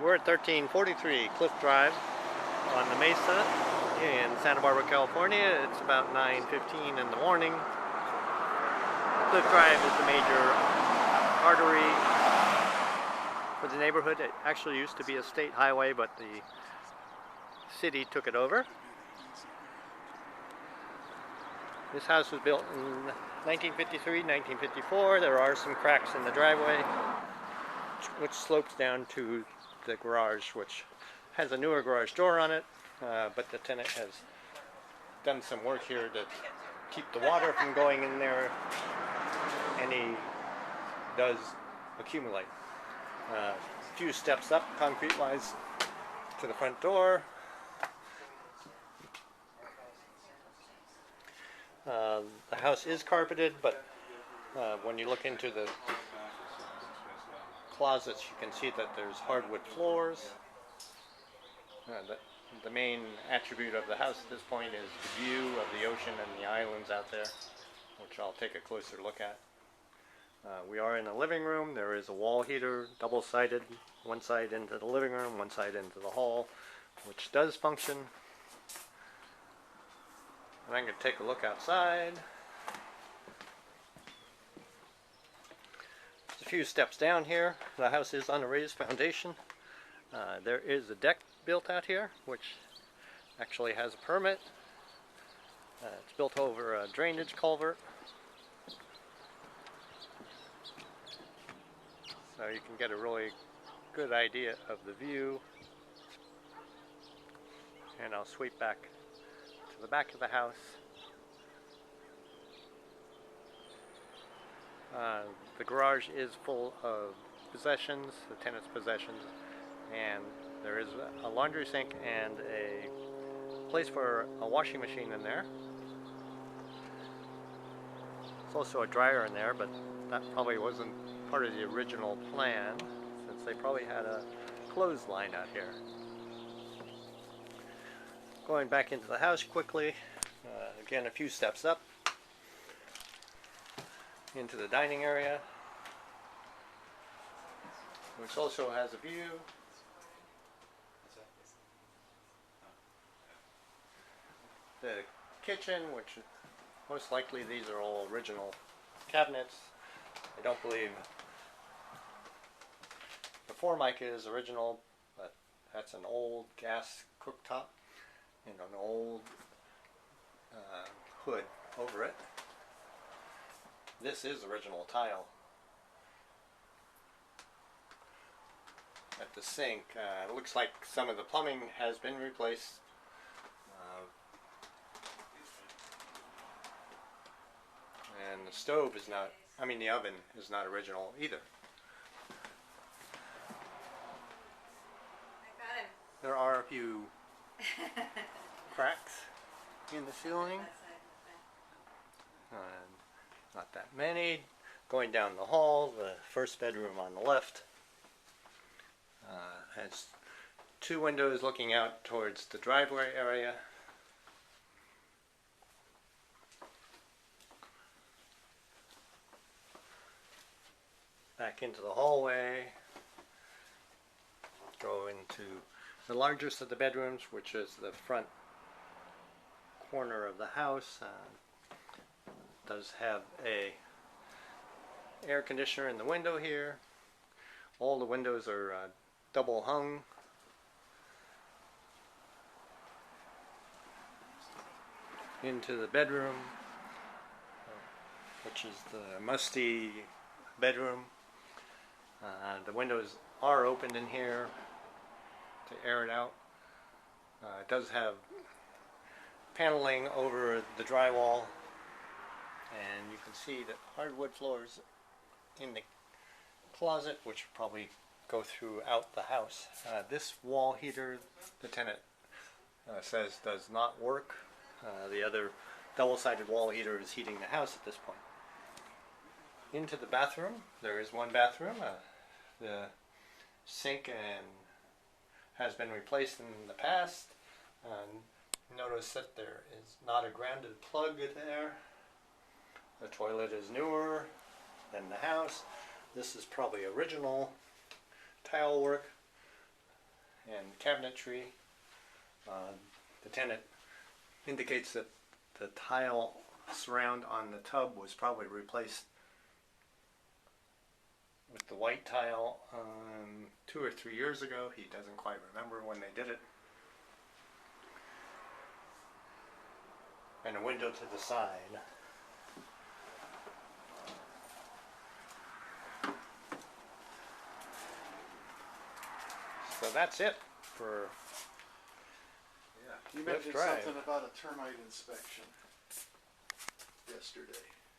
We're at 1343 Cliff Drive on the Mesa in Santa Barbara, California. It's about 9:15 in the morning. Cliff Drive is the major artery for the neighborhood. It actually used to be a state highway, but the city took it over. This house was built in 1953, 1954. There are some cracks in the driveway, which slopes down to the garage, which has a newer garage door on it, but the tenant has done some work here to keep the water from going in there, and he does accumulate. A few steps up, concrete-wise, to the front door. The house is carpeted, but when you look into the closets, you can see that there's hardwood floors. The main attribute of the house at this point is the view of the ocean and the islands out there, which I'll take a closer look at. We are in the living room. There is a wall heater, double-sided, one side into the living room, one side into the hall, which does function. And I'm going to take a look outside. There's a few steps down here. The house is on a raised foundation. There is a deck built out here, which actually has a permit. It's built over a drainage culvert, so you can get a really good idea of the view. And I'll sweep back to the back of the house. The garage is full of possessions, the tenant's possessions, and there is a laundry sink and a place for a washing machine in there. There's also a dryer in there, but that probably wasn't part of the original plan, since they probably had a clothesline out here. Going back into the house quickly, again a few steps up into the dining area, which also has a view. The kitchen, which most likely these are all original cabinets. I don't believe the Formica is original, but that's an old gas cooktop and an old hood over it. This is original tile. At the sink, it looks like some of the plumbing has been replaced. And the stove is not, the oven is not original either. I got him. There are a few cracks in the ceiling. Not that many. Going down the hall, the first bedroom on the left has two windows looking out towards the driveway area. Back into the hallway, go into the largest of the bedrooms, which is the front corner of the house. Does have a air conditioner in the window here. All the windows are double hung. Into the bedroom, which is the musty bedroom. The windows are opened in here to air it out. It does have paneling over the drywall, and you can see the hardwood floors in the closet, which probably go throughout the house. This wall heater, the tenant says does not work. The other double-sided wall heater is heating the house at this point. Into the bathroom, there is one bathroom. The sink has been replaced in the past. Notice that there is not a grounded plug there. The toilet is newer than the house. This is probably original tile work. and cabinetry. The tenant indicates that the tile surround on the tub was probably replaced with the white tile 2 or 3 years ago. He doesn't quite remember when they did it. And a window to the side. So that's it for Yeah. You Cliff mentioned Drive. something about a termite inspection yesterday.